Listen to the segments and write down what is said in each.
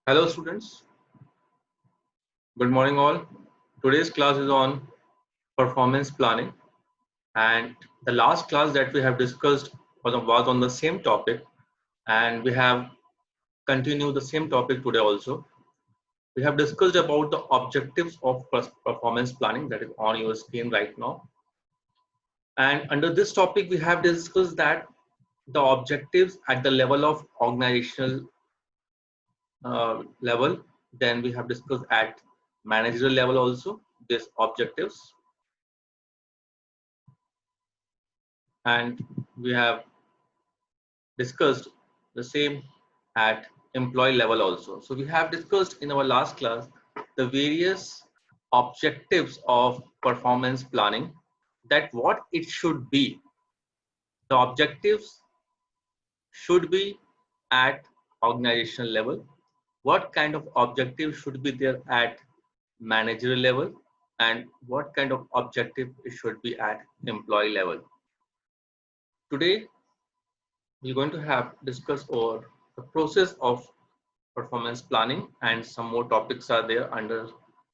Hello students, good morning all. Today's class is on performance planning, and the last class that we have discussed was on the same topic, and we have continued the same topic today also. We have discussed about the objectives of performance planning that is on your screen right now. And under this topic, we have discussed that the objectives at the level of organizational level, then we have discussed at managerial level also these objectives, and we have discussed the same at employee level also. So we have discussed in our last class the various objectives of performance planning, that what it should be. The objectives should be at organizational level. What kind of objective should be there at managerial level, and what kind of objective it should be at employee level. Today we're going to have discuss over the process of performance planning, and some more topics are there under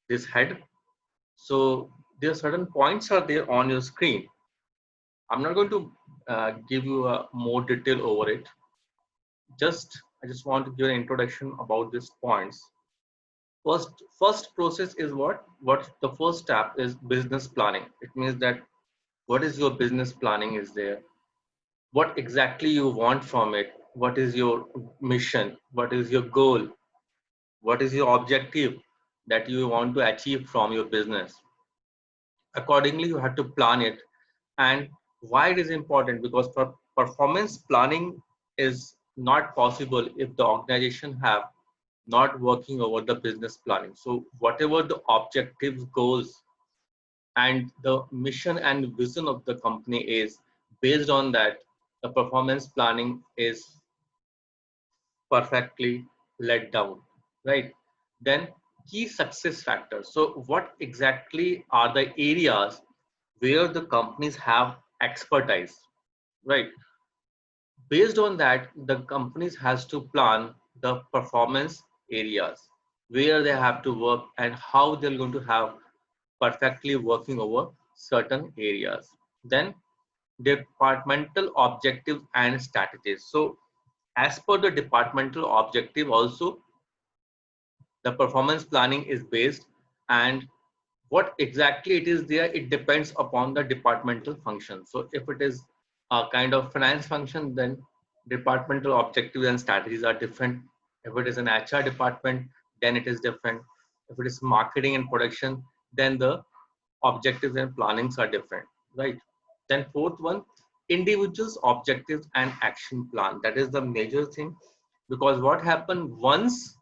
this head. So there are certain points are there on your screen. I'm not going to give you a more detail over it. I just want to give an introduction about these points. First process is what the first step is business planning. It means that what is your business planning is there, what exactly you want from it, what is your mission, what is your goal, what is your objective that you want to achieve from your business. Accordingly you have to plan it. And why it is important, because for performance planning is not possible if the organization have not working over the business planning. So whatever the objectives, goals, and the mission and vision of the company is, based on that the performance planning is perfectly let down, right? Then key success factors. So what exactly are the areas where the companies have expertise, right? Based on that, the companies has to plan the performance areas where they have to work and how they're going to have perfectly working over certain areas. Then departmental objectives and strategies. So as per the departmental objective also, the performance planning is based, and what exactly it is there, it depends upon the departmental function. So if it is a kind of finance function, then departmental objectives and strategies are different. If it is an HR department, then it is different. If it is marketing and production, then the objectives and plannings are different, right? Then fourth one, individuals objectives and action plan. That is the major thing, because what happened once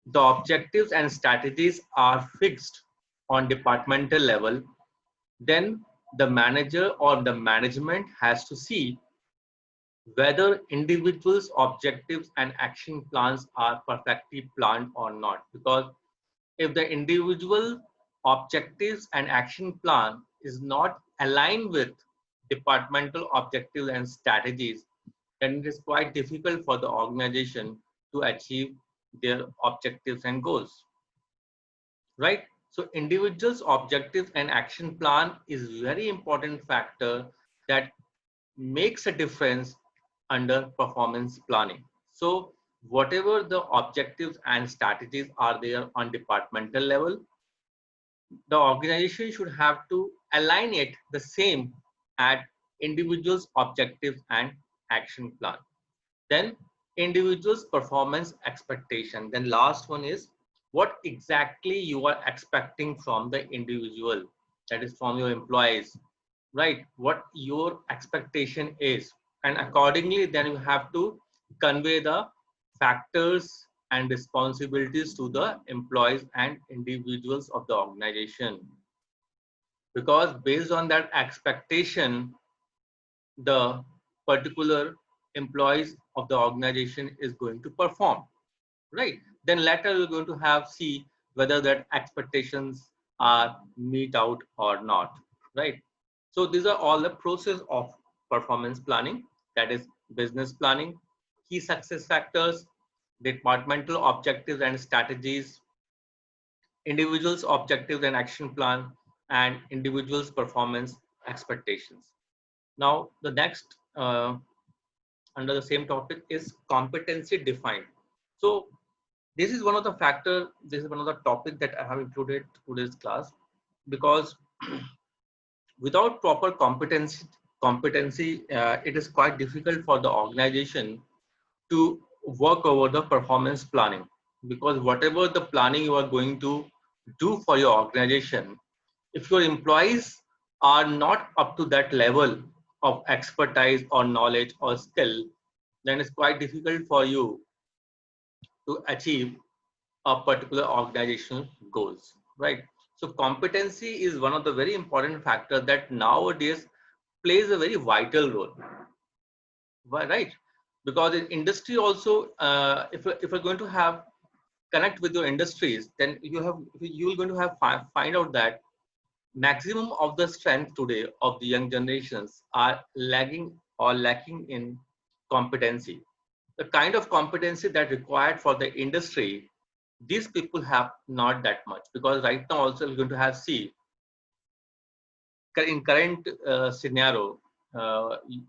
the objectives and strategies are fixed on departmental level, then the manager or the management has to see whether individuals objectives and action plans are perfectly planned or not. Because if the individual objectives and action plan is not aligned with departmental objectives and strategies, then it is quite difficult for the organization to achieve their objectives and goals, right? So individuals objectives and action plan is very important factor that makes a difference under performance planning. So whatever the objectives and strategies are there on departmental level, the organization should have to align it the same at individuals objectives and action plan. Then individuals performance expectation. Then last one is what exactly you are expecting from the individual, that is from your employees, right? What your expectation is, and accordingly then you have to convey the factors and responsibilities to the employees and individuals of the organization. Because based on that expectation, the particular employees of the organization is going to perform, right? Then later we're going to have see whether that expectations are meet out or not, right? So these are all the process of performance planning, that is business planning, key success factors, departmental objectives and strategies, individuals' objectives and action plan, and individuals' performance expectations. Now, the next under the same topic is competency defined. So, this is one of the factor. This is one of the topic that I have included today's class because without proper competency, it is quite difficult for the organization to work over the performance planning, because whatever the planning you are going to do for your organization, if your employees are not up to that level of expertise or knowledge or skill, then it's quite difficult for you to achieve a particular organizational goals, right? So competency is one of the very important factors that nowadays plays a very vital role. Why, right? Because in industry also, if you're going to have connect with your industries, then you're going to have find out that maximum of the strength today of the young generations are lagging or lacking in competency. The kind of competency that required for the industry, these people have not that much, because right now also we're going to have see in current scenario,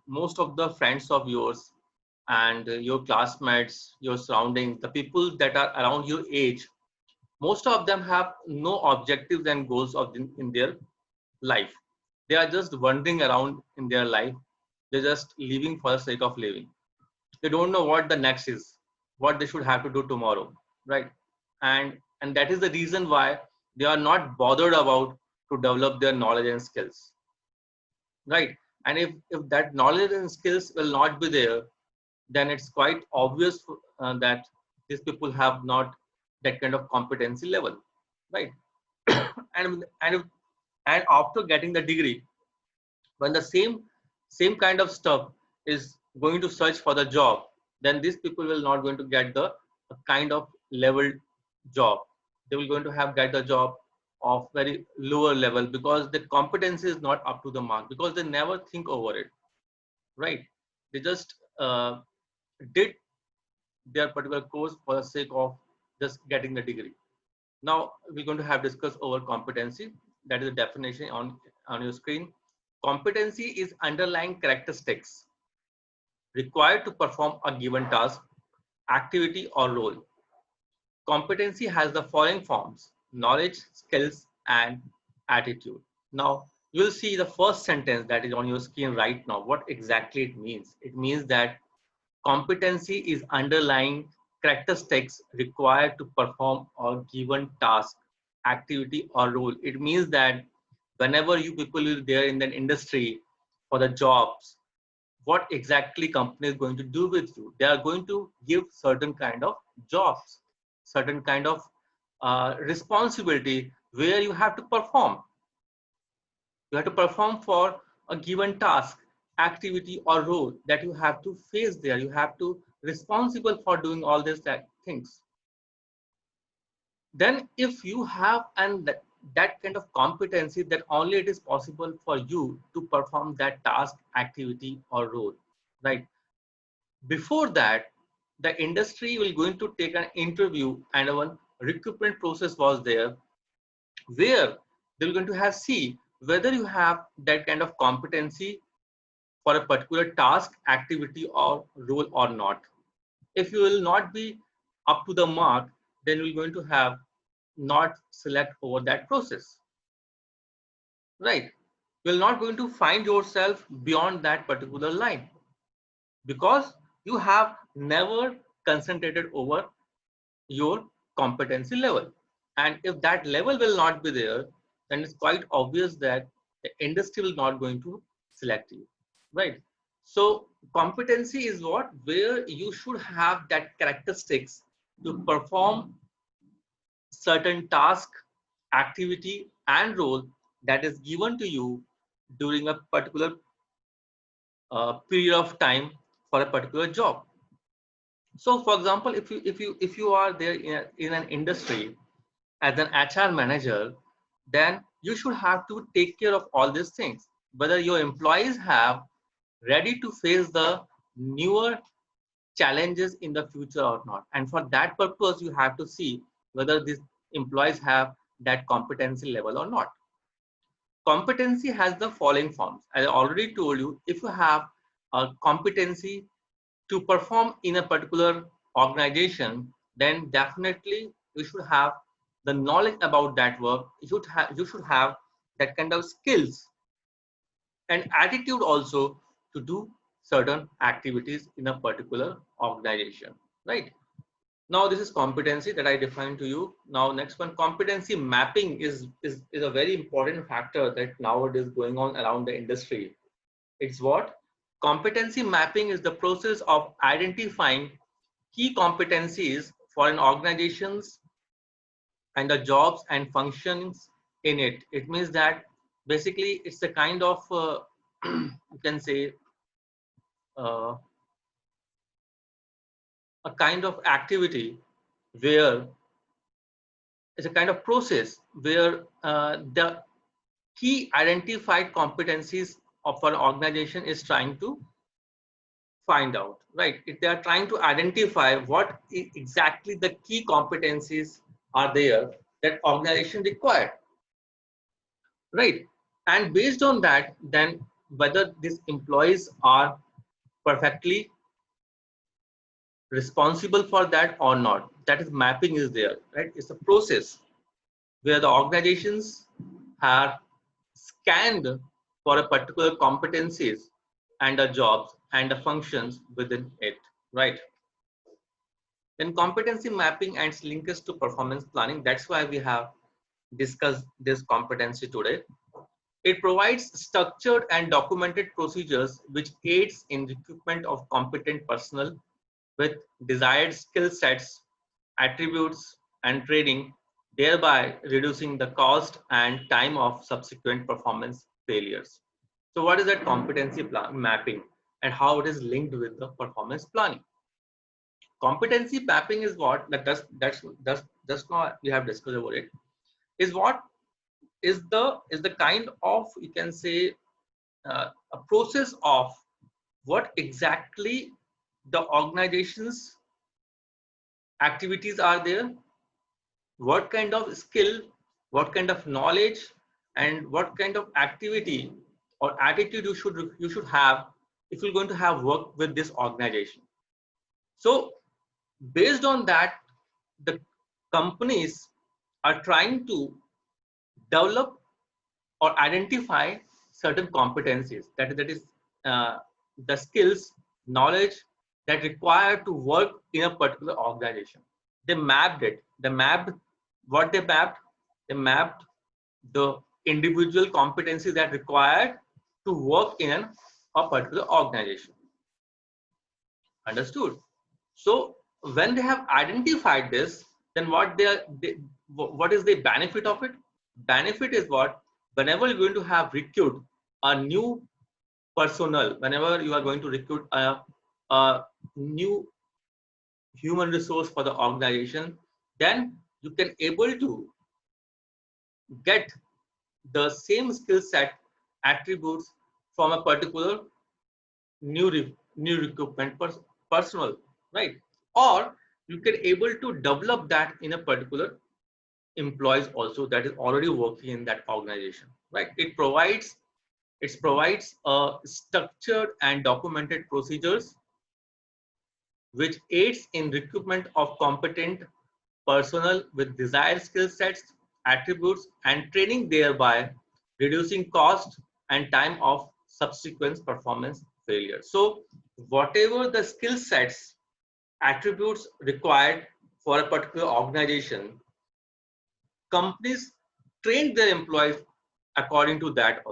most of the friends of yours and your classmates, your surroundings, the people that are around your age, most of them have no objectives and goals in their life. They are just wandering around in their life. They're just living for the sake of living. They don't know what the next is, what they should have to do tomorrow, right? And that is the reason why they are not bothered about to develop their knowledge and skills, right? And if that knowledge and skills will not be there, then it's quite obvious that these people have not that kind of competency level, right? And after getting the degree, when the same kind of stuff is going to search for the job, then these people will not going to get the kind of level job. They will going to have get the job of very lower level, because the competency is not up to the mark, because they never think over it, right? They just did their particular course for the sake of just getting the degree. Now we're going to have discuss over competency. That is the definition on your screen. Competency is underlying characteristics required to perform a given task, activity, or role. Competency has the following forms: knowledge, skills, and attitude. Now you'll see the first sentence that is on your screen right now. What exactly it means? It means that competency is underlying characteristics required to perform a given task, activity, or role. It means that whenever you people are there in the industry for the jobs, what exactly company is going to do with you? They are going to give certain kind of jobs, certain kind of responsibility where you have to perform. You have to perform for a given task, activity, or role that you have to face there. You have to responsible for doing all these things. Then if you have that kind of competency, that only it is possible for you to perform that task, activity, or role, right? Before that, the industry will going to take an interview, and one recruitment process was there, where they're going to have see whether you have that kind of competency for a particular task, activity, or role or not. If you will not be up to the mark, then you're going to have not select over that process, right? You're not going to find yourself beyond that particular line, because you have never concentrated over your competency level. And if that level will not be there, then it's quite obvious that the industry will not going to select you, right? So competency is what, where you should have that characteristics to perform certain task, activity, and role that is given to you during a particular period of time for a particular job. So for example, if you are there in an industry as an HR manager, then you should have to take care of all these things, whether your employees have ready to face the newer challenges in the future or not. And for that purpose, you have to see whether these employees have that competency level or not. Competency has the following forms. As I already told you, if you have a competency to perform in a particular organization, then definitely you should have the knowledge about that work. You should have that kind of skills and attitude also to do certain activities in a particular organization, right? Now this is competency that I defined to you. Now next one, competency mapping is a very important factor that nowadays going on around the industry. It's what? Competency mapping is the process of identifying key competencies for an organizations and the jobs and functions in it. It means that basically it's a kind of you can say uh, a kind of activity where it's a kind of process where the key identified competencies of an organization is trying to find out, right? If they are trying to identify what exactly the key competencies are there that organization required, right? And based on that, then whether these employees are perfectly responsible for that or not, that is mapping is there, right? It's a process where the organizations have scanned for a particular competencies and the jobs and the functions within it, right? Then competency mapping and linkage to performance planning. That's why we have discussed this competency today. It provides structured and documented procedures which aids in recruitment of competent personnel with desired skill sets, attributes, and training, thereby reducing the cost and time of subsequent performance failures. So what is that competency mapping and how it is linked with the performance planning? Competency mapping is what that's not we have discussed about it, is what is the kind of, you can say, a process of what exactly the organization's activities are there, what kind of skill, what kind of knowledge, and what kind of activity or attitude you should have if you're going to have work with this organization. So based on that, the companies are trying to develop or identify certain competencies, that is the skills, knowledge that required to work in a particular organization. They mapped it. They mapped what they mapped. They mapped the individual competencies that required to work in a particular organization. Understood? So when they have identified this, then what is the benefit of it? Benefit is what? Whenever you're going to have recruit a new personnel, whenever you are going to recruit a new human resource for the organization, then you can able to get the same skill set attributes from a particular new recruitment personnel, right? Or you can able to develop that in a particular employees also that is already working in that organization, right? It provides a structured and documented procedures which aids in recruitment of competent personnel with desired skill sets, attributes, and training, thereby reducing cost and time of subsequent performance failure. So whatever the skill sets, attributes required for a particular organization, companies train their employees according to that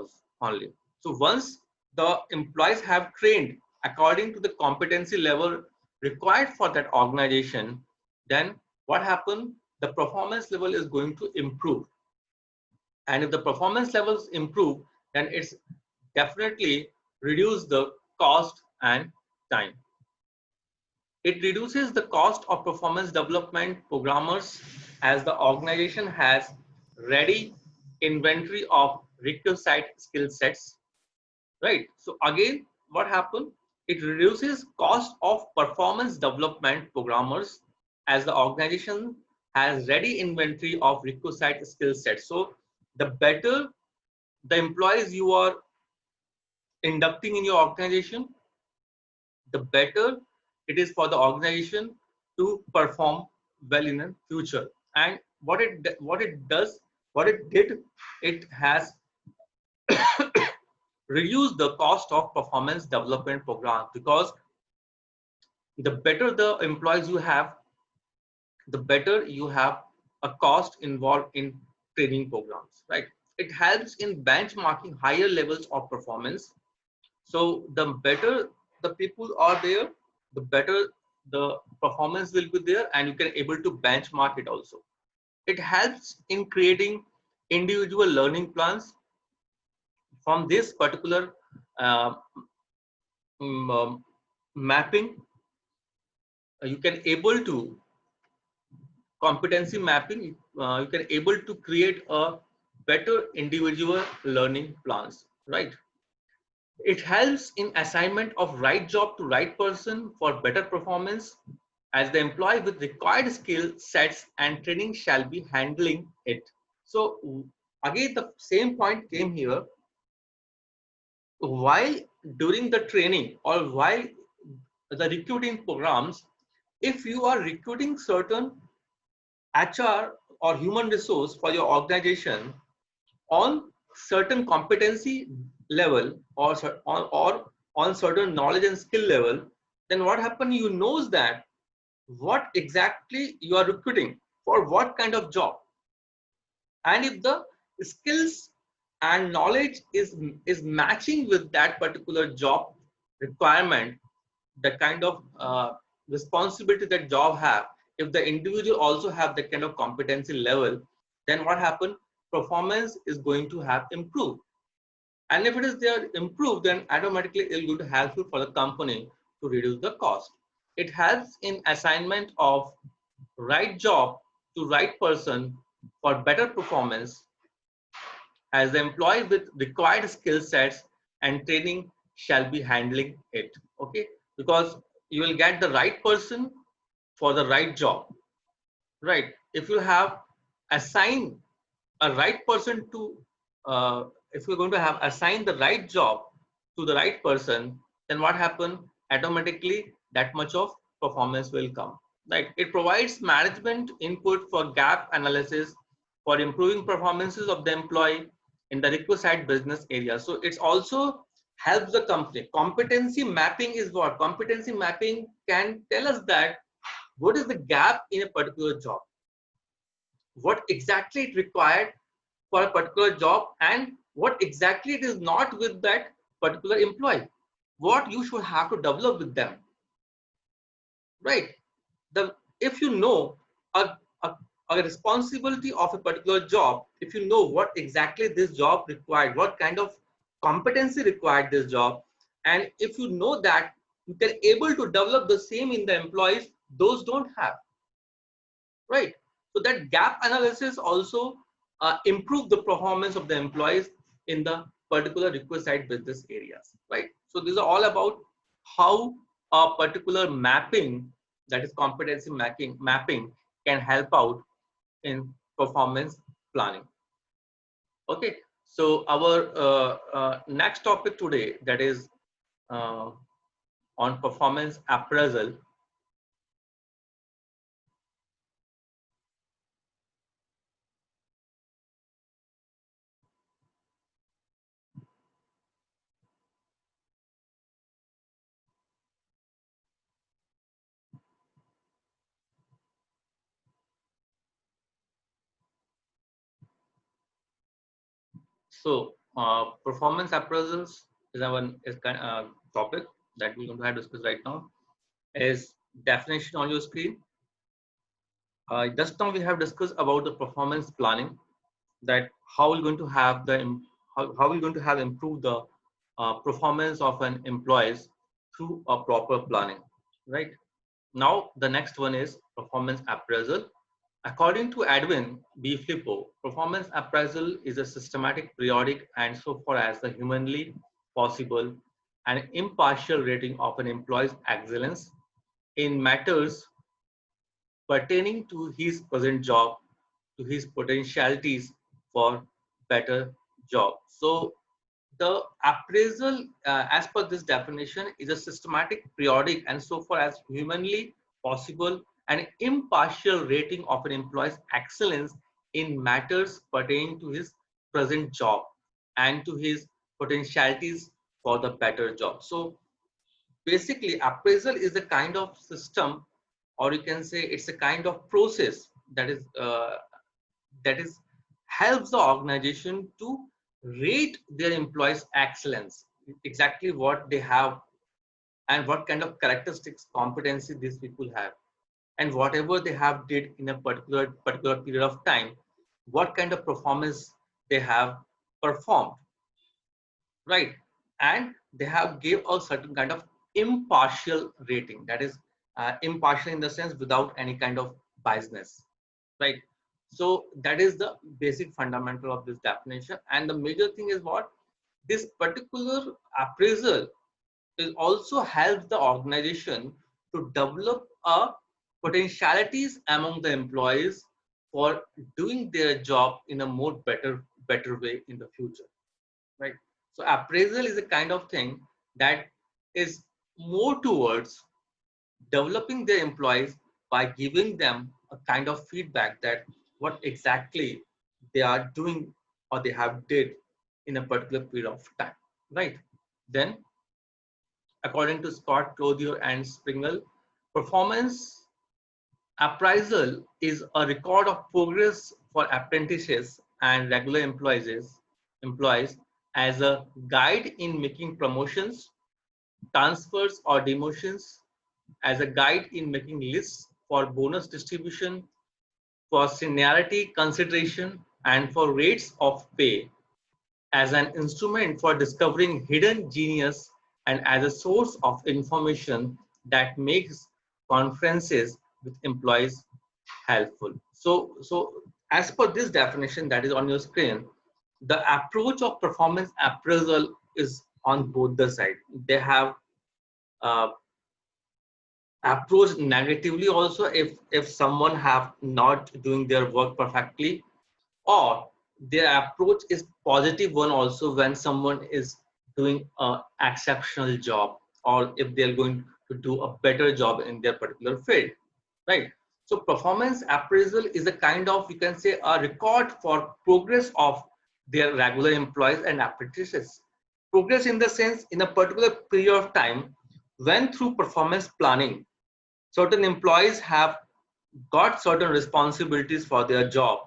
only. So once the employees have trained according to the competency level required for that organization, then what happens? The performance level is going to improve. And if the performance levels improve, then it's definitely reduce the cost and time. It reduces the cost of performance development programmers as the organization has ready inventory of requisite skill sets, right? So again, what happened? it reduces cost of performance development programmers as the organization has ready inventory of requisite skill sets. So the better the employees you are inducting in your organization, the better it is for the organization to perform well in the future. And what it did, it has reduced the cost of performance development programs, because the better the employees you have, the better you have a cost involved in training programs, right? It helps in benchmarking higher levels of performance. So the better the people are there, the better the performance will be there, and you can able to benchmark it also. It helps in creating individual learning plans from this particular uh, mapping. You can able to competency mapping, you can able to create a better individual learning plans, right? It helps in assignment of right job to right person for better performance, as the employee with required skill sets and training shall be handling it. So again, the same point came here. While during the training or while the recruiting programs, if you are recruiting certain HR or human resource for your organization on certain competency level, or on certain knowledge and skill level, then what happens, you knows that what exactly you are recruiting for what kind of job, and if the skills and knowledge is matching with that particular job requirement, the kind of responsibility that job have, if the individual also have that kind of competency level, then what happen, performance is going to have improved. And if it is there improved, then automatically it is going to helpful for the company to reduce the cost. It helps in assignment of right job to right person for better performance, as the employee with required skill sets and training shall be handling it. Okay, because you will get the right person for the right job, right? If you have assigned a right person to if you're going to have assigned the right job to the right person, then what happen, automatically that much of performance will come, right? It provides management input for gap analysis for improving performances of the employee in the requisite business area. So it's also helps the company. Competency mapping is what? Competency mapping can tell us that what is the gap in a particular job, what exactly it required for a particular job, and what exactly it is not with that particular employee, what you should have to develop with them, right? The if you know a, a, a responsibility of a particular job, if you know what exactly this job required, what kind of competency required this job, and if you know that, you can able to develop the same in the employees those don't have, right? So that gap analysis also improve the performance of the employees in the particular requisite business areas, right? So these are all about how a particular mapping, that is competency mapping can help out in performance planning. Okay, so our next topic today, that is uh, on performance appraisal. So performance appraisals is our is kind topic that we're going to have discuss right now. Is definition on your screen. Just now we have discussed about the performance planning, that how we're going to have how we're going to have improved the performance of an employees through a proper planning, right? Now the next one is performance appraisal. According to Edwin B. Flippo, performance appraisal is a systematic, periodic, and so far as the humanly possible and impartial rating of an employee's excellence in matters pertaining to his present job, to his potentialities for better job. So the appraisal, as per this definition, is a systematic, periodic, and so far as humanly possible, an impartial rating of an employee's excellence in matters pertaining to his present job and to his potentialities for the better job. So basically, appraisal is a kind of system, or you can say it's a kind of process that is helps the organization to rate their employees excellence, exactly what they have and what kind of characteristics competency these people have, and whatever they have did in a particular period of time, what kind of performance they have performed, right? And they have gave a certain kind of impartial rating, that is impartial in the sense without any kind of biasness, right? So that is the basic fundamental of this definition. And the major thing is what this particular appraisal is also helps the organization to develop a potentialities among the employees for doing their job in a more better way in the future, right? So appraisal is a kind of thing that is more towards developing their employees by giving them a kind of feedback that what exactly they are doing or they have did in a particular period of time, right? Then according to Scott, Clothier, and Springle, performance appraisal is a record of progress for apprentices and regular employees as a guide in making promotions, transfers, or demotions, as a guide in making lists for bonus distribution, for seniority consideration, and for rates of pay, as an instrument for discovering hidden genius, and as a source of information that makes conferences with employees helpful. So as per this definition that is on your screen, the approach of performance appraisal is on both the side. They have uh, approached negatively also if someone have not doing their work perfectly, or their approach is positive one also when someone is doing an exceptional job, or if they're going to do a better job in their particular field, right? So performance appraisal is a kind of, you can say, a record for progress of their regular employees and apprentices. Progress in the sense in a particular period of time when through performance planning certain employees have got certain responsibilities for their job.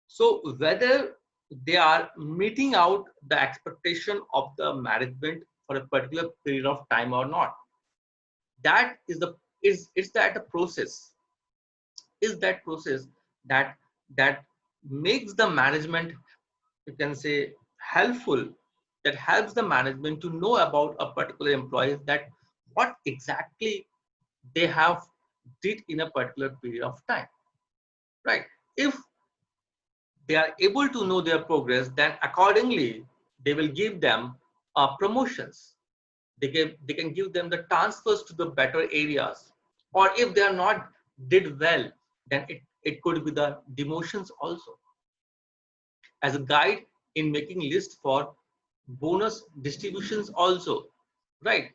So whether they are meeting out the expectation of the management for a particular period of time or not, that is the is that a process, is that process that that makes the management, you can say, helpful, that helps the management to know about a particular employee, that what exactly they have did in a particular period of time, right? If they are able to know their progress, then accordingly they will give them promotions. They can give them the transfers to the better areas, or if they are not did well, then it could be the demotions also, as a guide in making list for bonus distributions also, right?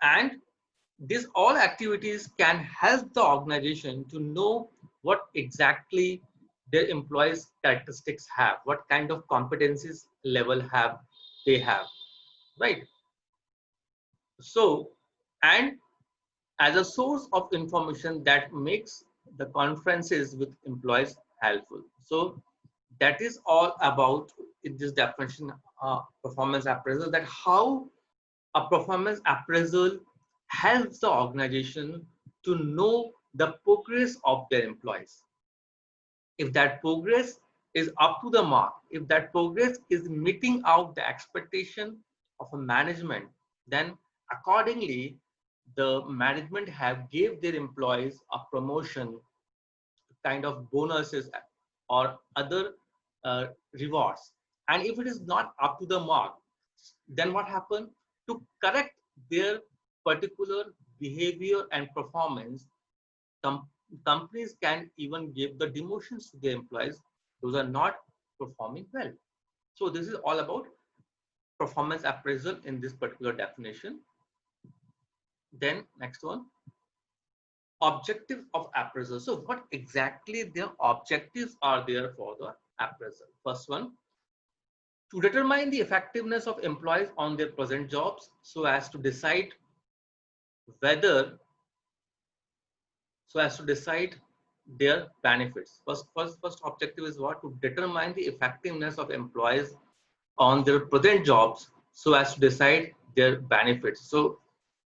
And these all activities can help the organization to know what exactly their employees characteristics have, what kind of competencies level have they have, right? So, and as a source of information that makes the conferences with employees helpful. So that is all about in this definition, performance appraisal, that how a performance appraisal helps the organization to know the progress of their employees. If that progress is up to the mark, if that progress is meeting out the expectation of a management, then accordingly the management have gave their employees a promotion, kind of bonuses or other uh, rewards. And if it is not up to the mark, then what happened? To correct their particular behavior and performance, com companies can even give the demotions to their employees those are not performing well. So this is all about performance appraisal in this particular definition. Then next one, objective of appraisal. So what exactly their objectives are there for the appraisal? First one, to determine the effectiveness of employees on their present jobs so as to decide whether their benefits. First objective is what? To determine the effectiveness of employees on their present jobs so as to decide their benefits. So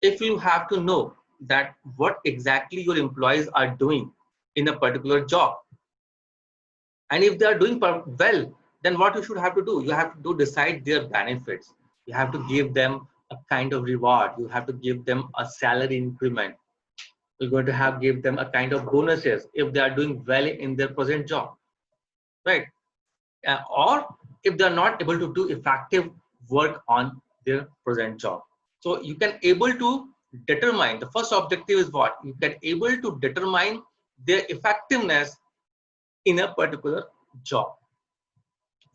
if you have to know that what exactly your employees are doing in a particular job, and if they are doing well, then what you should have to do, you have to decide their benefits. You have to give them a kind of reward. You have to give them a salary increment. You're going to have give them a kind of bonuses if they are doing well in their present job, right? Or if they are not able to do effective work on their present job. So you can able to determine, the first objective is what? You can able to determine their effectiveness in a particular job.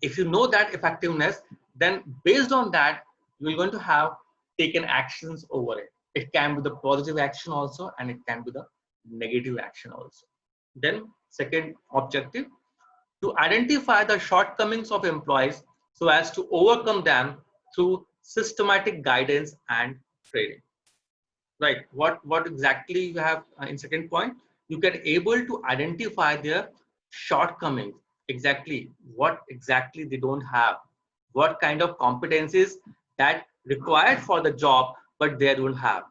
If you know that effectiveness, then based on that, you're going to have taken actions over it. It can be the positive action also, and it can be the negative action also. Then second objective, to identify the shortcomings of employees so as to overcome them through systematic guidance and training. Right, what exactly you have in second point, you can able to identify their shortcomings, exactly what exactly they don't have, what kind of competencies that required for the job but they don't have,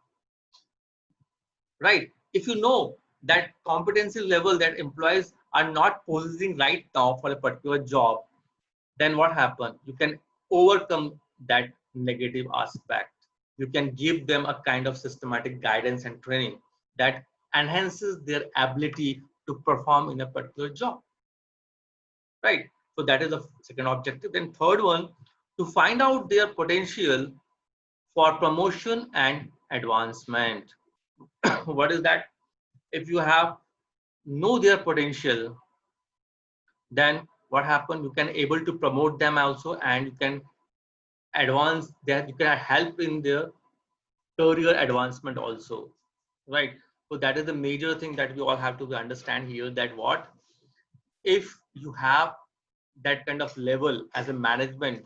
right? If you know that competency level that employees are not possessing right now for a particular job, then what happens? You can overcome that negative aspect. You can give them a kind of systematic guidance and training that enhances their ability to perform in a particular job, right? So that is the second objective. Then third one, to find out their potential for promotion and advancement. What is that? If you have know their potential, then what happen? You can able to promote them also, and you can advance that, you can help in their career advancement also, right? So that is the major thing that we all have to understand here, that what if you have that kind of level as a management,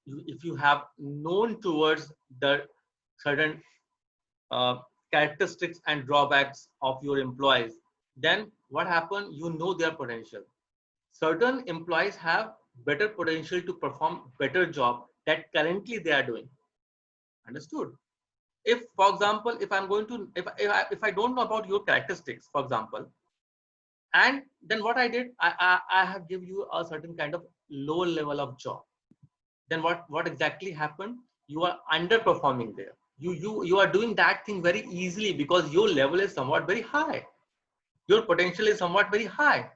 if you have known towards the certain uh, characteristics and drawbacks of your employees, then what happen? You know their potential. Certain employees have better potential to perform better job that currently they are doing. Understood? If, for example, if I'm going to, if I don't know about your characteristics, for example, and then what I did, I have give you a certain kind of low level of job. Then what exactly happened? You are underperforming there. You are doing that thing very easily because your level is somewhat very high. Your potential is somewhat very high.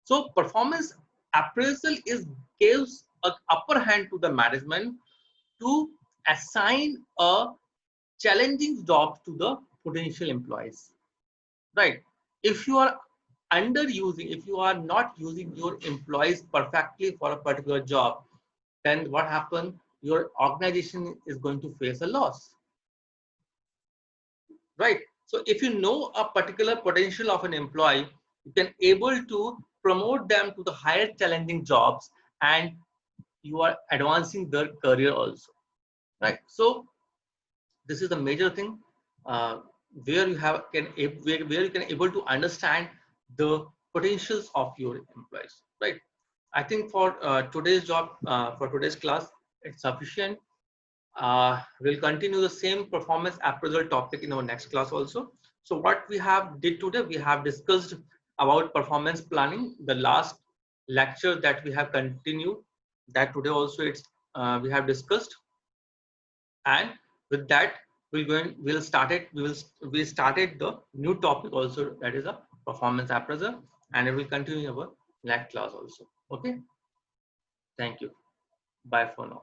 So performance appraisal is gives an upper hand to the management to assign a challenging job to the potential employees, right? If you are underusing, if you are not using your employees perfectly for a particular job, then what happens? Your organization is going to face a loss, right? So if you know a particular potential of an employee, you can able to promote them to the higher challenging jobs, and you are advancing their career also, right? So this is the major thing, uh, where you have where you can able to understand the potentials of your employees, right? I think for today's job, for today's class, it's sufficient. We'll continue the same performance appraisal topic in our next class also. So what we have did today, we have discussed about performance planning, the last lecture that we have continued, that today also it's we have discussed. And with that, we'll started the new topic also, that is a performance appraisal, and it will continue our next class also. Okay, thank you, bye for now.